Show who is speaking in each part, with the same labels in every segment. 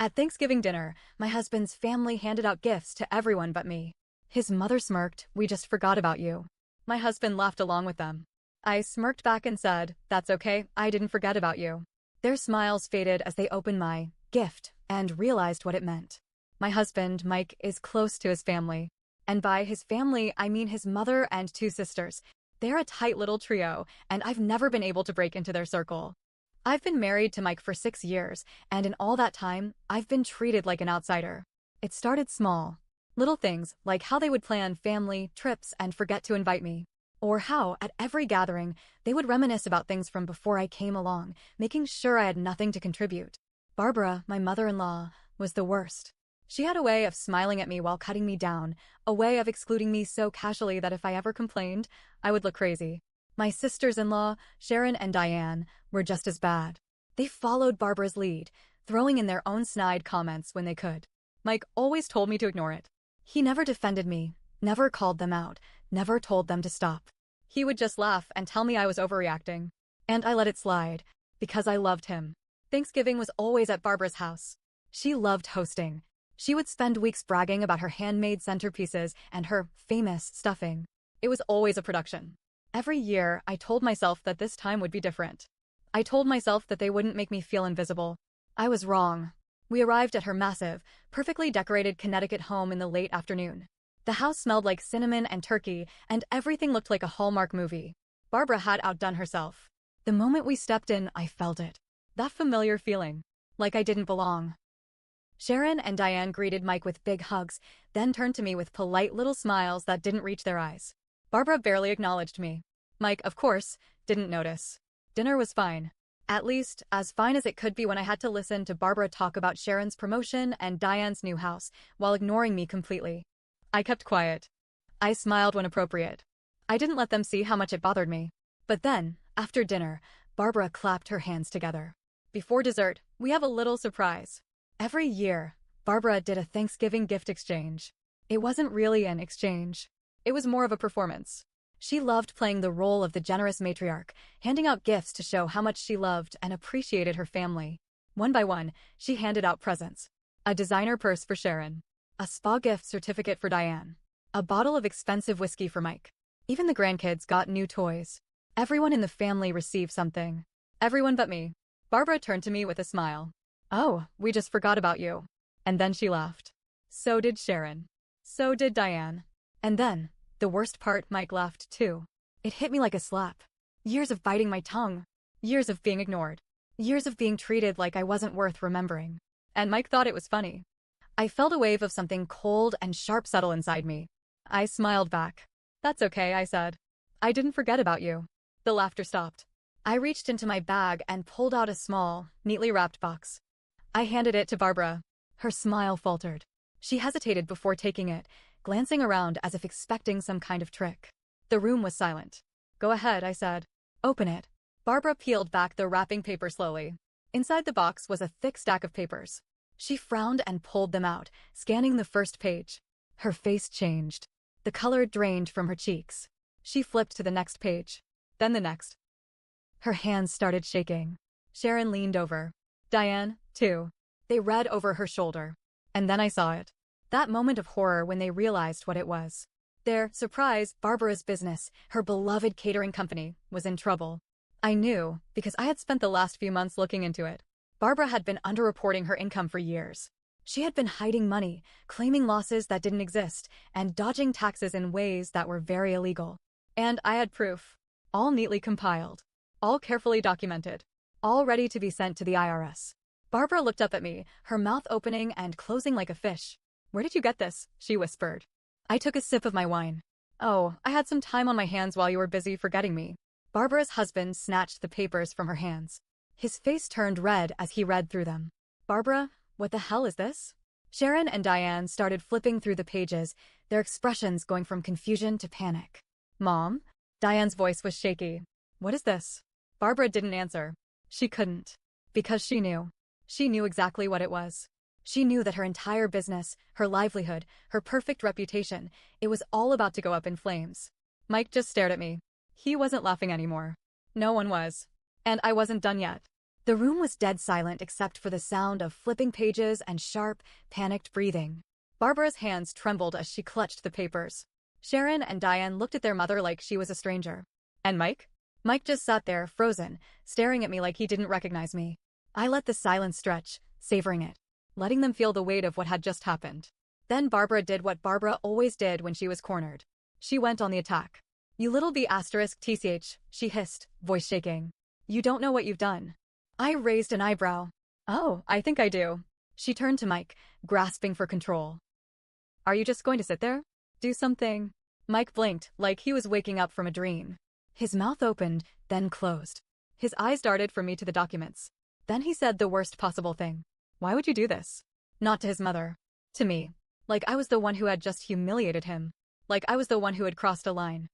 Speaker 1: At Thanksgiving dinner, my husband's family handed out gifts to everyone but me. His mother smirked, "We just forgot about you." My husband laughed along with them. I smirked back and said, "That's okay, I didn't forget about you." Their smiles faded as they opened my gift and realized what it meant. My husband, Mike, is close to his family. And by his family, I mean his mother and two sisters. They're a tight little trio, and I've never been able to break into their circle. I've been married to Mike for 6 years, and in all that time, I've been treated like an outsider. It started small. Little things, like how they would plan family trips and forget to invite me. Or how, at every gathering, they would reminisce about things from before I came along, making sure I had nothing to contribute. Barbara, my mother-in-law, was the worst. She had a way of smiling at me while cutting me down, a way of excluding me so casually that if I ever complained, I would look crazy. My sisters-in-law, Sharon and Diane, were just as bad. They followed Barbara's lead, throwing in their own snide comments when they could. Mike always told me to ignore it. He never defended me, never called them out, never told them to stop. He would just laugh and tell me I was overreacting. And I let it slide, because I loved him. Thanksgiving was always at Barbara's house. She loved hosting. She would spend weeks bragging about her handmade centerpieces and her famous stuffing. It was always a production. Every year, I told myself that this time would be different. I told myself that they wouldn't make me feel invisible. I was wrong. We arrived at her massive, perfectly decorated Connecticut home in the late afternoon. The house smelled like cinnamon and turkey, and everything looked like a Hallmark movie. Barbara had outdone herself. The moment we stepped in, I felt it. That familiar feeling. Like I didn't belong. Sharon and Diane greeted Mike with big hugs, then turned to me with polite little smiles that didn't reach their eyes. Barbara barely acknowledged me. Mike, of course, didn't notice. Dinner was fine. At least, as fine as it could be when I had to listen to Barbara talk about Sharon's promotion and Diane's new house, while ignoring me completely. I kept quiet. I smiled when appropriate. I didn't let them see how much it bothered me. But then, after dinner, Barbara clapped her hands together. Before dessert, we have a little surprise. Every year, Barbara did a Thanksgiving gift exchange. It wasn't really an exchange. It was more of a performance. She loved playing the role of the generous matriarch, handing out gifts to show how much she loved and appreciated her family. One by one, she handed out presents. A designer purse for Sharon. A spa gift certificate for Diane. A bottle of expensive whiskey for Mike. Even the grandkids got new toys. Everyone in the family received something. Everyone but me. Barbara turned to me with a smile. "Oh, we just forgot about you." And then she laughed. So did Sharon. So did Diane. And then, the worst part, Mike laughed too. It hit me like a slap. Years of biting my tongue. Years of being ignored. Years of being treated like I wasn't worth remembering. And Mike thought it was funny. I felt a wave of something cold and sharp settle inside me. I smiled back. "That's okay," I said. "I didn't forget about you." The laughter stopped. I reached into my bag and pulled out a small, neatly wrapped box. I handed it to Barbara. Her smile faltered. She hesitated before taking it, glancing around as if expecting some kind of trick. The room was silent. "Go ahead," I said. "Open it." Barbara peeled back the wrapping paper slowly. Inside the box was a thick stack of papers. She frowned and pulled them out, scanning the first page. Her face changed. The color drained from her cheeks. She flipped to the next page. Then the next. Her hands started shaking. Sharon leaned over. Diane, too. They read over her shoulder. And then I saw it. That moment of horror when they realized what it was. Their surprise, Barbara's business, her beloved catering company, was in trouble. I knew, because I had spent the last few months looking into it. Barbara had been underreporting her income for years. She had been hiding money, claiming losses that didn't exist, and dodging taxes in ways that were very illegal. And I had proof. All neatly compiled. All carefully documented. All ready to be sent to the IRS. Barbara looked up at me, her mouth opening and closing like a fish. "Where did you get this?" she whispered. I took a sip of my wine. "Oh, I had some time on my hands while you were busy forgetting me." Barbara's husband snatched the papers from her hands. His face turned red as he read through them. "Barbara, what the hell is this?" Sharon and Diane started flipping through the pages, their expressions going from confusion to panic. "Mom?" Diane's voice was shaky. "What is this?" Barbara didn't answer. She couldn't. Because she knew. She knew exactly what it was. She knew that her entire business, her livelihood, her perfect reputation, it was all about to go up in flames. Mike just stared at me. He wasn't laughing anymore. No one was. And I wasn't done yet. The room was dead silent except for the sound of flipping pages and sharp, panicked breathing. Barbara's hands trembled as she clutched the papers. Sharon and Diane looked at their mother like she was a stranger. And Mike? Mike just sat there, frozen, staring at me like he didn't recognize me. I let the silence stretch, savoring it, letting them feel the weight of what had just happened. Then Barbara did what Barbara always did when she was cornered. She went on the attack. "You little B***TCH, she hissed, voice shaking. "You don't know what you've done." I raised an eyebrow. "Oh, I think I do." She turned to Mike, grasping for control. "Are you just going to sit there? Do something?" Mike blinked, like he was waking up from a dream. His mouth opened, then closed. His eyes darted from me to the documents. Then he said the worst possible thing. "Why would you do this?" Not to his mother. To me. Like I was the one who had just humiliated him. Like I was the one who had crossed a line.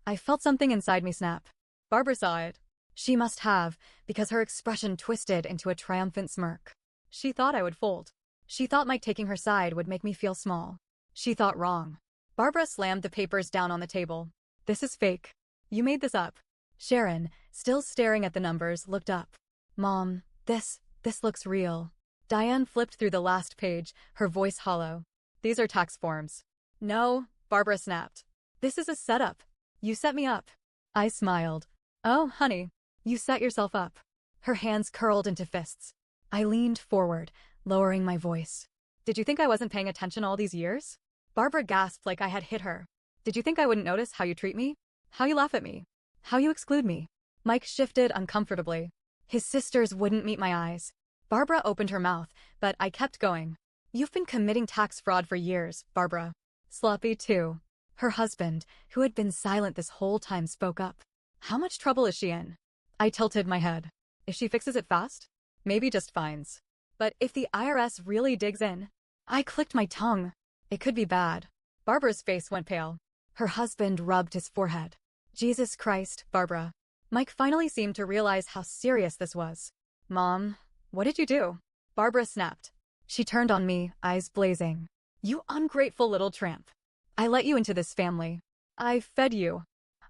Speaker 1: I felt something inside me snap. Barbara saw it. She must have, because her expression twisted into a triumphant smirk. She thought I would fold. She thought Mike taking her side would make me feel small. She thought wrong. Barbara slammed the papers down on the table. "This is fake. You made this up." Sharon, still staring at the numbers, looked up. "Mom, this looks real." Diane flipped through the last page, her voice hollow. "These are tax forms." "No," Barbara snapped. "This is a setup. You set me up." I smiled. "Oh, honey, you set yourself up." Her hands curled into fists. I leaned forward, lowering my voice. "Did you think I wasn't paying attention all these years?" Barbara gasped like I had hit her. "Did you think I wouldn't notice how you treat me? How you laugh at me? How you exclude me?" Mike shifted uncomfortably. His sisters wouldn't meet my eyes. Barbara opened her mouth, but I kept going. "You've been committing tax fraud for years, Barbara." Sloppy, too. Her husband, who had been silent this whole time, spoke up. "How much trouble is she in?" I tilted my head. "If she fixes it fast? Maybe just fines. But if the IRS really digs in?" I clicked my tongue. "It could be bad." Barbara's face went pale. Her husband rubbed his forehead. "Jesus Christ, Barbara." Mike finally seemed to realize how serious this was. "Mom, what did you do?" Barbara snapped. She turned on me, eyes blazing. "You ungrateful little tramp. I let you into this family. I fed you."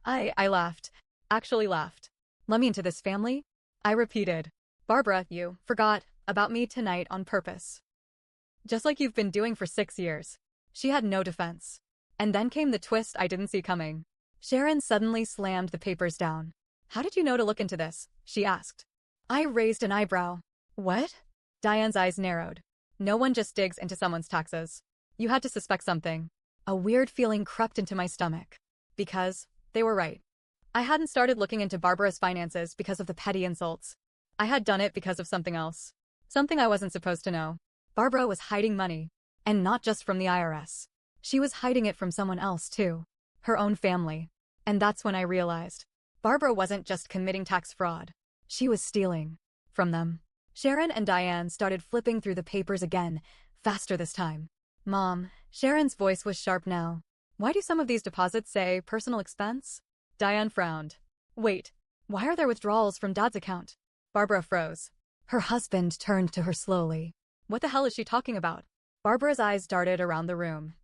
Speaker 1: I laughed. Actually laughed. "Let me into this family?" I repeated. "Barbara, you forgot about me tonight on purpose. Just like you've been doing for 6 years." She had no defense. And then came the twist I didn't see coming. Sharon suddenly slammed the papers down. "How did you know to look into this?" she asked. I raised an eyebrow. "What?" Diane's eyes narrowed. "No one just digs into someone's taxes. You had to suspect something." A weird feeling crept into my stomach. Because they were right. I hadn't started looking into Barbara's finances because of the petty insults. I had done it because of something else. Something I wasn't supposed to know. Barbara was hiding money. And not just from the IRS. She was hiding it from someone else, too. Her own family. And that's when I realized. Barbara wasn't just committing tax fraud. She was stealing. From them. Sharon and Diane started flipping through the papers again, faster this time. "Mom," Sharon's voice was sharp now. "Why do some of these deposits say personal expense?" Diane frowned. "Wait, why are there withdrawals from Dad's account?" Barbara froze. Her husband turned to her slowly. "What the hell is she talking about?" Barbara's eyes darted around the room.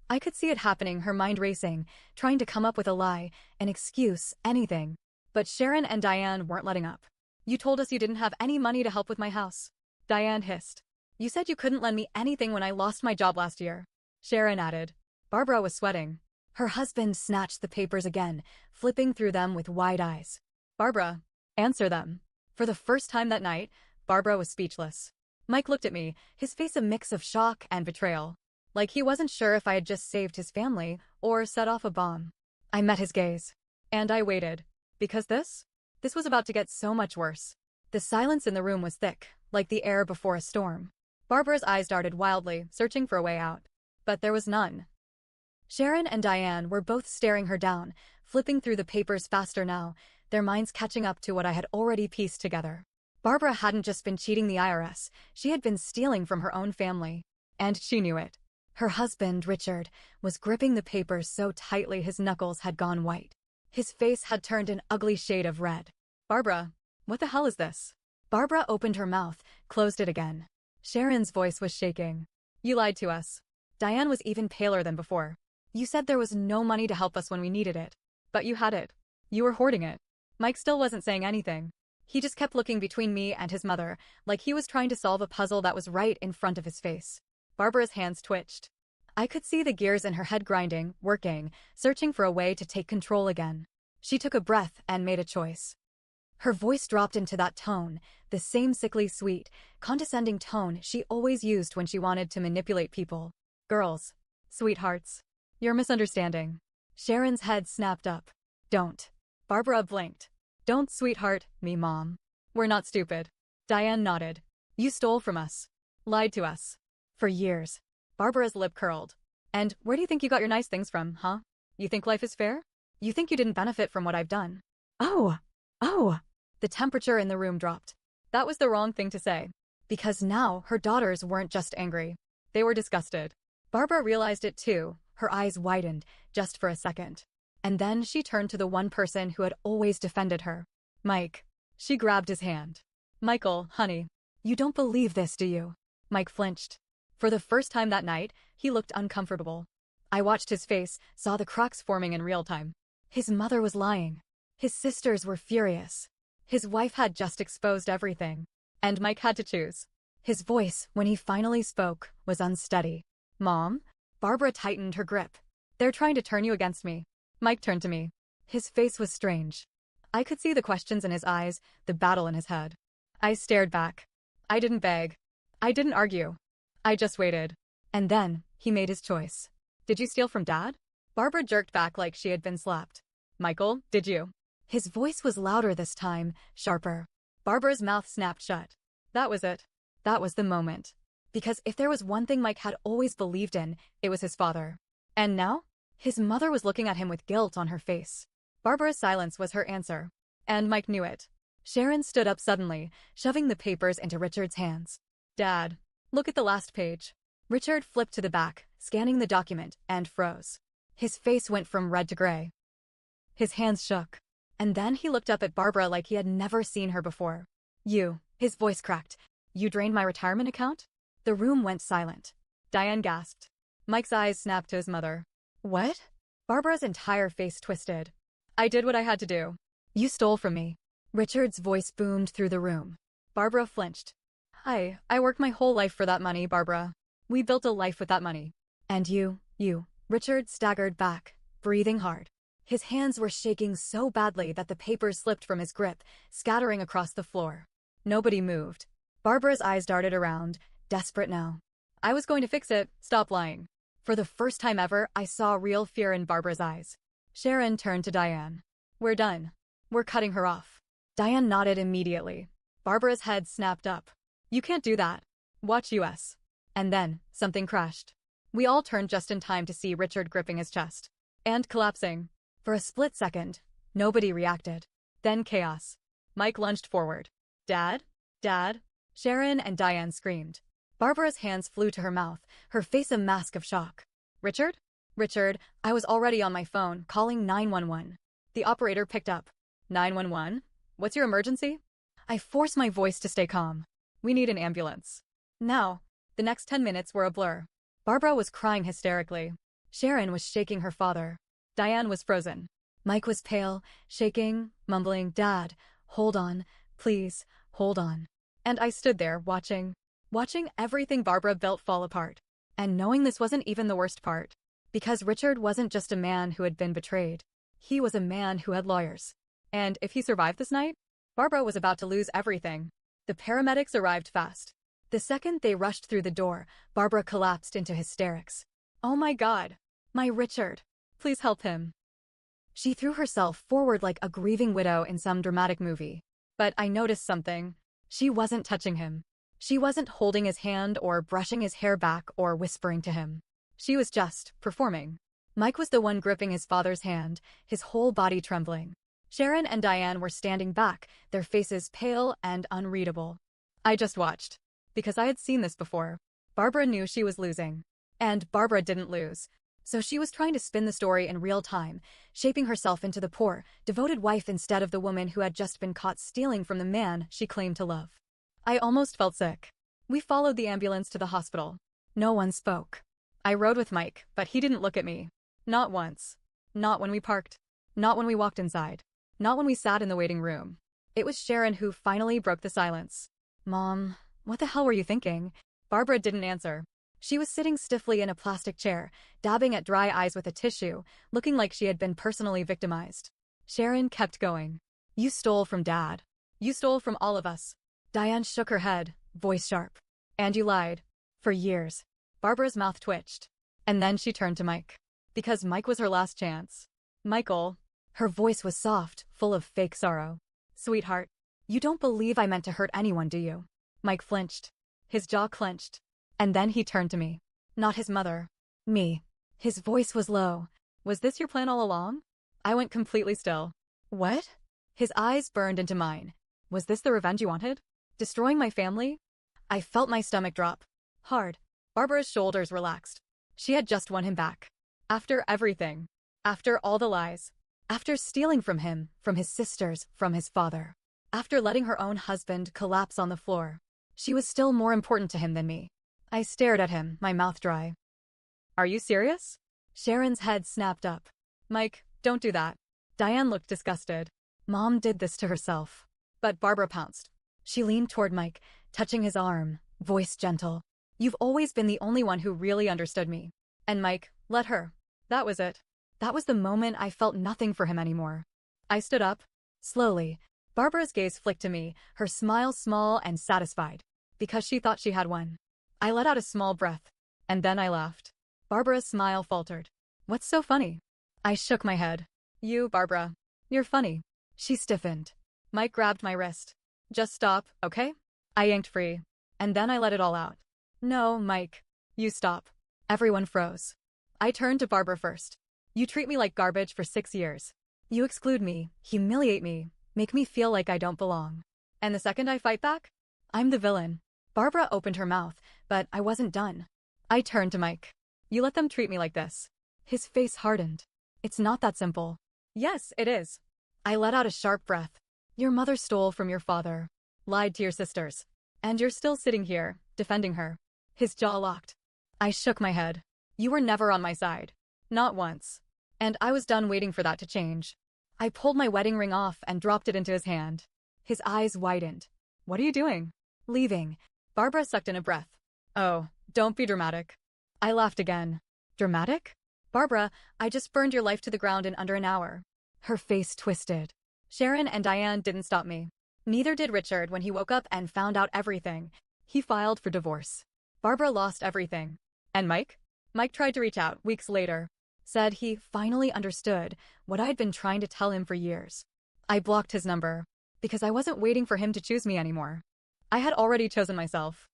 Speaker 1: I could see it happening, her mind racing, trying to come up with a lie, an excuse, anything. But Sharon and Diane weren't letting up. "You told us you didn't have any money to help with my house." Diane hissed. "You said you couldn't lend me anything when I lost my job last year." Sharon added. Barbara was sweating. Her husband snatched the papers again, flipping through them with wide eyes. "Barbara, answer them." For the first time that night, Barbara was speechless. Mike looked at me, his face a mix of shock and betrayal. Like he wasn't sure if I had just saved his family or set off a bomb. I met his gaze. And I waited. Because this was about to get so much worse. The silence in the room was thick, like the air before a storm. Barbara's eyes darted wildly, searching for a way out. But there was none. Sharon and Diane were both staring her down, flipping through the papers faster now, their minds catching up to what I had already pieced together. Barbara hadn't just been cheating the IRS, she had been stealing from her own family. And she knew it. Her husband, Richard, was gripping the papers so tightly his knuckles had gone white. His face had turned an ugly shade of red. "Barbara, what the hell is this?" Barbara opened her mouth, closed it again. Sharon's voice was shaking. "You lied to us." Diane was even paler than before. "You said there was no money to help us when we needed it. But you had it. You were hoarding it." Mike still wasn't saying anything. He just kept looking between me and his mother, like he was trying to solve a puzzle that was right in front of his face. Barbara's hands twitched. I could see the gears in her head grinding, working, searching for a way to take control again. She took a breath and made a choice. Her voice dropped into that tone, the same sickly sweet, condescending tone she always used when she wanted to manipulate people. Girls. Sweethearts. You're misunderstanding. Sharon's head snapped up. Don't. Barbara blinked. Don't sweetheart me, Mom. We're not stupid. Diane nodded. You stole from us. Lied to us. For years. Barbara's lip curled. And where do you think you got your nice things from, huh? You think life is fair? You think you didn't benefit from what I've done? Oh. The temperature in the room dropped. That was the wrong thing to say. Because now her daughters weren't just angry. They were disgusted. Barbara realized it too. Her eyes widened, just for a second. And then she turned to the one person who had always defended her. Mike. She grabbed his hand. Michael, honey. You don't believe this, do you? Mike flinched. For the first time that night, he looked uncomfortable. I watched his face, saw the cracks forming in real time. His mother was lying. His sisters were furious. His wife had just exposed everything. And Mike had to choose. His voice, when he finally spoke, was unsteady. Mom? Barbara tightened her grip. They're trying to turn you against me. Mike turned to me. His face was strange. I could see the questions in his eyes, the battle in his head. I stared back. I didn't beg. I didn't argue. I just waited. And then, he made his choice. Did you steal from Dad? Barbara jerked back like she had been slapped. Michael, did you? His voice was louder this time, sharper. Barbara's mouth snapped shut. That was it. That was the moment. Because if there was one thing Mike had always believed in, it was his father. And now? His mother was looking at him with guilt on her face. Barbara's silence was her answer. And Mike knew it. Sharon stood up suddenly, shoving the papers into Richard's hands. Dad, look at the last page. Richard flipped to the back, scanning the document, and froze. His face went from red to gray. His hands shook. And then he looked up at Barbara like he had never seen her before. You, his voice cracked. You drained my retirement account? The room went silent. Diane gasped. Mike's eyes snapped to his mother. What? Barbara's entire face twisted. I did what I had to do. You stole from me. Richard's voice boomed through the room. Barbara flinched. I worked my whole life for that money, Barbara. We built a life with that money. And you. Richard staggered back, breathing hard. His hands were shaking so badly that the papers slipped from his grip, scattering across the floor. Nobody moved. Barbara's eyes darted around, desperate now. I was going to fix it, stop lying. For the first time ever, I saw real fear in Barbara's eyes. Sharon turned to Diane. We're done. We're cutting her off. Diane nodded immediately. Barbara's head snapped up. You can't do that. Watch US. And then, something crashed. We all turned just in time to see Richard gripping his chest. And collapsing. For a split second, nobody reacted. Then chaos. Mike lunged forward. Dad? Dad? Sharon and Diane screamed. Barbara's hands flew to her mouth, her face a mask of shock. Richard? Richard, I was already on my phone, calling 911. The operator picked up. 911? What's your emergency? I forced my voice to stay calm. We need an ambulance. Now. The next 10 minutes were a blur. Barbara was crying hysterically. Sharon was shaking her father. Diane was frozen. Mike was pale, shaking, mumbling, Dad, hold on, please, hold on. And I stood there, watching everything Barbara built fall apart. And knowing this wasn't even the worst part. Because Richard wasn't just a man who had been betrayed. He was a man who had lawyers. And if he survived this night, Barbara was about to lose everything. The paramedics arrived fast. The second they rushed through the door, Barbara collapsed into hysterics. Oh my God. My Richard. Please help him. She threw herself forward like a grieving widow in some dramatic movie. But I noticed something. She wasn't touching him. She wasn't holding his hand or brushing his hair back or whispering to him. She was just performing. Mike was the one gripping his father's hand, his whole body trembling. Sharon and Diane were standing back, their faces pale and unreadable. I just watched. Because I had seen this before. Barbara knew she was losing. And Barbara didn't lose. So she was trying to spin the story in real time, shaping herself into the poor, devoted wife instead of the woman who had just been caught stealing from the man she claimed to love. I almost felt sick. We followed the ambulance to the hospital. No one spoke. I rode with Mike, but he didn't look at me. Not once. Not when we parked. Not when we walked inside. Not when we sat in the waiting room. It was Sharon who finally broke the silence. Mom, what the hell were you thinking? Barbara didn't answer. She was sitting stiffly in a plastic chair, dabbing at dry eyes with a tissue, looking like she had been personally victimized. Sharon kept going. You stole from Dad. You stole from all of us. Diane shook her head, voice sharp. And you lied. For years. Barbara's mouth twitched. And then she turned to Mike. Because Mike was her last chance. Michael. Her voice was soft, full of fake sorrow. Sweetheart, you don't believe I meant to hurt anyone, do you? Mike flinched. His jaw clenched. And then he turned to me. Not his mother. Me. His voice was low. Was this your plan all along? I went completely still. What? His eyes burned into mine. Was this the revenge you wanted? Destroying my family? I felt my stomach drop. Hard. Barbara's shoulders relaxed. She had just won him back. After everything. After all the lies. After stealing from him, from his sisters, from his father. After letting her own husband collapse on the floor. She was still more important to him than me. I stared at him, my mouth dry. Are you serious? Sharon's head snapped up. Mike, don't do that. Diane looked disgusted. Mom did this to herself. But Barbara pounced. She leaned toward Mike, touching his arm, voice gentle. You've always been the only one who really understood me. And Mike, let her. That was it. That was the moment I felt nothing for him anymore. I stood up. Slowly. Barbara's gaze flicked to me, her smile small and satisfied. Because she thought she had won. I let out a small breath. And then I laughed. Barbara's smile faltered. What's so funny? I shook my head. You, Barbara. You're funny. She stiffened. Mike grabbed my wrist. Just stop, okay? I yanked free. And then I let it all out. No, Mike. You stop. Everyone froze. I turned to Barbara first. You treat me like garbage for 6 years. You exclude me, humiliate me, make me feel like I don't belong. And the second I fight back, I'm the villain. Barbara opened her mouth, but I wasn't done. I turned to Mike. You let them treat me like this. His face hardened. It's not that simple. Yes, it is. I let out a sharp breath. Your mother stole from your father, lied to your sisters, and you're still sitting here, defending her. His jaw locked. I shook my head. You were never on my side. Not once. And I was done waiting for that to change. I pulled my wedding ring off and dropped it into his hand. His eyes widened. What are you doing? Leaving. Barbara sucked in a breath. Oh, don't be dramatic. I laughed again. Dramatic? Barbara, I just burned your life to the ground in under an hour. Her face twisted. Sharon and Diane didn't stop me. Neither did Richard when he woke up and found out everything. He filed for divorce. Barbara lost everything. And Mike? Mike tried to reach out weeks later. Said he finally understood what I'd been trying to tell him for years. I blocked his number because I wasn't waiting for him to choose me anymore. I had already chosen myself.